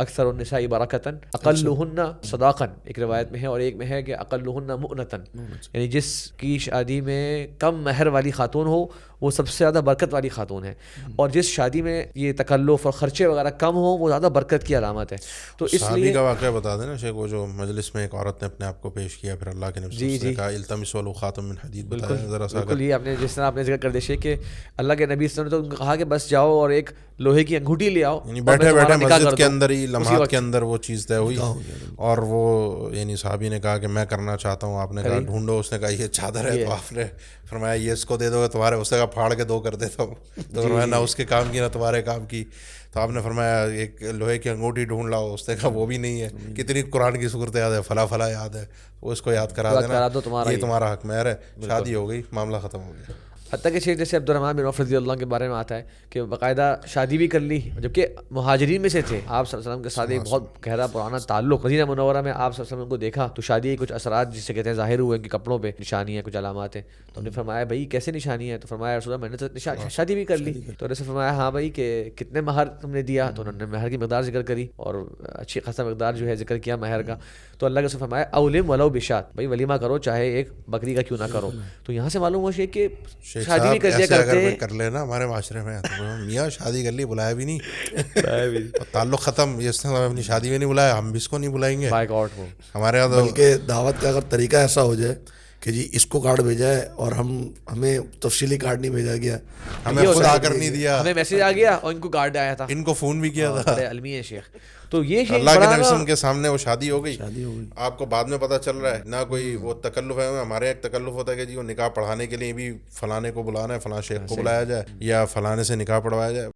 اکثر النساء برکتاً اقلہن صداقاً، ایک روایت میں ہے، اور ایک میں ہے کہ اقلہن مؤنتاً، یعنی جس کی شادی میں کم مہر والی خاتون ہو وہ سب سے زیادہ برکت والی خاتون ہے، اور جس شادی میں یہ تکلف اور خرچے وغیرہ کم ہوں وہ زیادہ برکت کی علامت ہے. تو اس صحابی لیے کا واقعہ بتا دیں نا شیخ، وہ جو مجلس میں ایک عورت نے اپنے آپ کو پیش کیا، پھر اللہ کے نبی نے کہا التمسوا لو خاتم من حدید، بتایا ذرا سا. بالکل یہ آپ نے جس طرح آپ نے ذکر کر دیا کہ اللہ کے نبی صلی اللہ علیہ وسلم نے تو کہا کہ بس جاؤ اور ایک لوہے کی انگوٹھی لے آؤ، یعنی بیٹھے بیٹھے مسجد کے اندر ہی لمحات کے اندر وہ چیز طے ہوئی، اور وہ یعنی صحابی نے کہا کہ میں کرنا چاہتا ہوں. آپ نے کہا ڈھونڈو، اس نے کہا یہ چادر ہے، تو آپ نے فرمایا یہ اس کو دے دو گے تمہارے، اس نے کہا پھاڑ کے دو کر دیتا ہوں، تو فرمایا نہ اس کے کام کی نہ تمہارے کام کی. تو آپ نے فرمایا ایک لوہے کی انگوٹھی ڈھونڈ لاؤ، اس نے کہا وہ بھی نہیں ہے. کتنی قرآن کی صورت یاد ہے، فلا فلا یاد ہے، وہ اس کو یاد کرا دینا، یہ تمہارا حق مہر ہے. شادی ہو گئی، معاملہ ختم ہو گیا. حتیٰ کہ شیخ جیسے عبدالرحمن بن عوف رضی اللہ کے بارے میں آتا ہے کہ باقاعدہ شادی بھی کر لی، جبکہ مہاجرین میں سے تھے. آپ صلی اللہ علیہ وسلم کے ساتھ ایک بہت گہرا پرانا تعلق. مدینہ منورہ میں آپ صلی اللہ علیہ وسلم کو دیکھا تو شادی کے کچھ اثرات جسے کہتے ہیں ظاہر ہوئے، ان کے کپڑوں پہ نشانی ہیں، کچھ علامات ہیں. تو ہم نے فرمایا بھائی کیسے نشانی ہے؟ تو فرمایا رسول اللہ میں نے تو شادی بھی کر لی. تو انہوں نے فرمایا ہاں بھائی کہ کتنے مہر تم نے دیا؟ تو انہوں نے مہر کی مقدار ذکر کری اور اچھی خاصا مقدار جو ہے ذکر کیا مہر کا. تو اللہ کے رسول فرمایا اولم ولو بشات، بھائی ولیمہ کرو چاہے ایک بکری کا کیوں نہ کرو. تو یہاں سے معلوم ہوا کہ شادی بھی کر لیا اگر کر لینا ہمارے معاشرے میں میاں شادی کر لی، بلایا بھی نہیں، تعلق ختم. یہ اس نے اپنی شادی میں نہیں بلایا، ہم بھی اس کو نہیں بلائیں گے ہمارے یہاں. بلکہ دعوت کا اگر طریقہ ایسا ہو جائے کہ جی اس کو کارڈ بھیجا ہے اور ہمیں تفصیلی کارڈ نہیں بھیجا گیا، ہمیں خود آ کر نہیں دیا، ہمیں میسج آ گیا اور ان کو کارڈ آیا تھا، ان کو فون بھی کیا تھا. علمی ہے شیخ. تو یہ اللہ کے نبی وسلم کے سامنے وہ شادی ہو گئی. آپ کو بعد میں پتہ چل رہا ہے نہ کوئی وہ تکلف ہے. ہمارے ایک تکلف ہوتا ہے کہ جی وہ نکاح پڑھانے کے لیے بھی فلانے کو بلانا ہے، فلاں شیخ کو بلایا جائے یا فلانے سے نکاح پڑھوایا جائے.